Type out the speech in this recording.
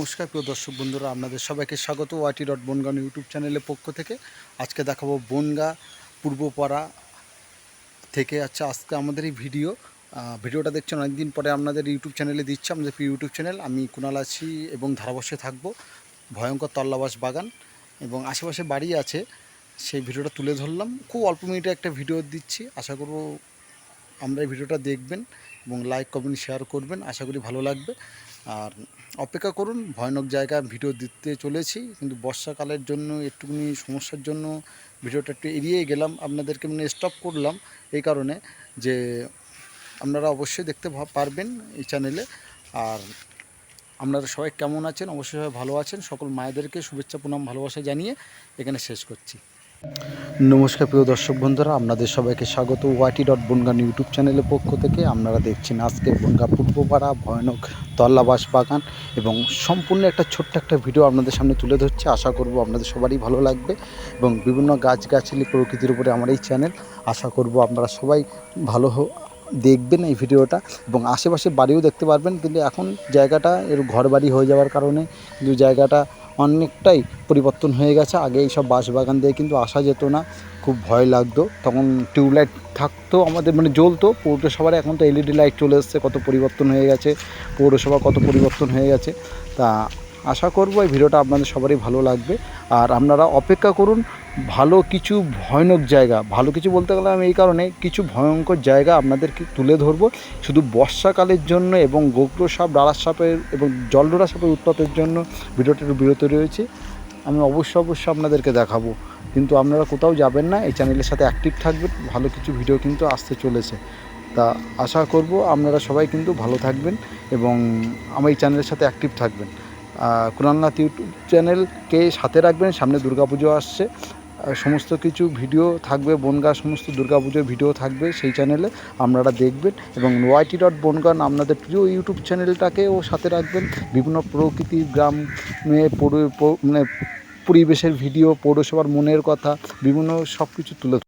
নমস্কার প্রিয় দর্শক বন্ধুরা, আপনাদের সবাইকে স্বাগত ওয়াইটি ডট বনগাঁ ইউটিউব চ্যানেলের পক্ষ থেকে। আজকে দেখাবো বনগাঁ পূর্বপাড়া থেকে। আজকে আমাদের এই ভিডিওটা দেখছেন অনেকদিন পরে আপনাদের ইউটিউব চ্যানেলে দিচ্ছে, আমাদের প্রিয় ইউটিউব চ্যানেল। আমি কুণাল আছি এবং ধারাবর্ষে থাকবো। ভয়ঙ্কর তল্লাবাস বাগান এবং আশেপাশে বাড়ি আছে, সেই ভিডিওটা তুলে ধরলাম। খুব অল্প মিনিটে একটা ভিডিও দিচ্ছি, আশা করব আমরা এই ভিডিওটা দেখবেন এবং লাইক কমেন্ট শেয়ার করবেন, আশা করি ভালো লাগবে। আর অপেক্ষা করুন, ভয়ানক জায়গায় ভিডিও দিতে চলেছি, কিন্তু বর্ষাকালের জন্য একটুখানি সমস্যার জন্য ভিডিওটা একটু এড়িয়েই গেলাম, আপনাদেরকে স্টপ করলাম এই কারণে যে আপনারা অবশ্যই দেখতে পারবেন এই চ্যানেলে। আর আপনারা সবাই কেমন আছেন? অবশ্যই সবাই ভালো আছেন। সকল মায়েদেরকে শুভেচ্ছা প্রণাম ভালোবাসা জানিয়ে এখানে শেষ করছি। নমস্কার প্রিয় দর্শক বন্ধুরা, আপনাদের সবাইকে স্বাগত ওয়াইটি ডট বনগাঁ ইউটিউব চ্যানেলের পক্ষ থেকে। আপনারা দেখছেন আজকে বনগাঁ পূর্বপাড়া ভয়ানক তল্লাবাস বাগান এবং সম্পূর্ণ একটা ছোট্ট একটা ভিডিও আপনাদের সামনে তুলে ধরছে। আশা করব আপনাদের সবারই ভালো লাগবে এবং বিভিন্ন গাছগাছালি প্রকৃতির উপরে আমার এই চ্যানেল। আশা করব আপনারা সবাই ভালো দেখবেন এই ভিডিওটা এবং আশেপাশে বাড়িও দেখতে পারবেন। কিন্তু এখন জায়গাটা এর ঘর বাড়ি হয়ে যাওয়ার কারণে কিন্তু জায়গাটা অনেকটাই পরিবর্তন হয়ে গেছে। আগে এইসব বাঁশবাগান দিয়ে কিন্তু আসা যেত না, খুব ভয় লাগতো। তখন টিউবলাইট থাকতো আমাদের, জ্বলতো পৌরসভার। এখন তো এলইডি লাইট চলে এসছে, কত পরিবর্তন হয়ে গেছে, পৌরসভা কত পরিবর্তন হয়ে গেছে। তা আশা করব এই ভিডিওটা আপনাদের সবারই ভালো লাগবে। আর আপনারা অপেক্ষা করুন, ভালো কিছু ভয়ানক জায়গা, ভালো কিছু বলতে গেলে আমি এই কারণে কিছু ভয়ঙ্কর জায়গা আপনাদেরকে তুলে ধরবো শুধু বর্ষাকালের জন্য এবং গোগ্র সাপ, ডালার সাপের এবং জলডোরা সাপের উৎপাতের জন্য ভিডিওটা একটু বিরত রয়েছে। আমি অবশ্যই আপনাদেরকে দেখাবো, কিন্তু আপনারা কোথাও যাবেন না, এই চ্যানেলের সাথে অ্যাক্টিভ থাকবেন। ভালো কিছু ভিডিও কিন্তু আসতে চলেছে। তা আশা করব আপনারা সবাই কিন্তু ভালো থাকবেন এবং আমার এই চ্যানেলের সাথে অ্যাক্টিভ থাকবেন। কুণালনাথ ইউটিউব চ্যানেলকে সাথে রাখবেন। সামনে দুর্গাপুজো আসছে, সমস্ত কিছু ভিডিও থাকবে, বনগাঁ সমস্ত দুর্গাপুজোর ভিডিও থাকবে সেই চ্যানেলে, আপনারা দেখবেন। এবং ওয়াইটি ডট বনগাঁ আপনাদের প্রিয় ইউটিউব চ্যানেলটাকেও সাথে রাখবেন। বিভিন্ন প্রকৃতি, গ্রামে পরিবেশের ভিডিও, পৌরসভার মনের কথা, বিভিন্ন সব কিছু তুলে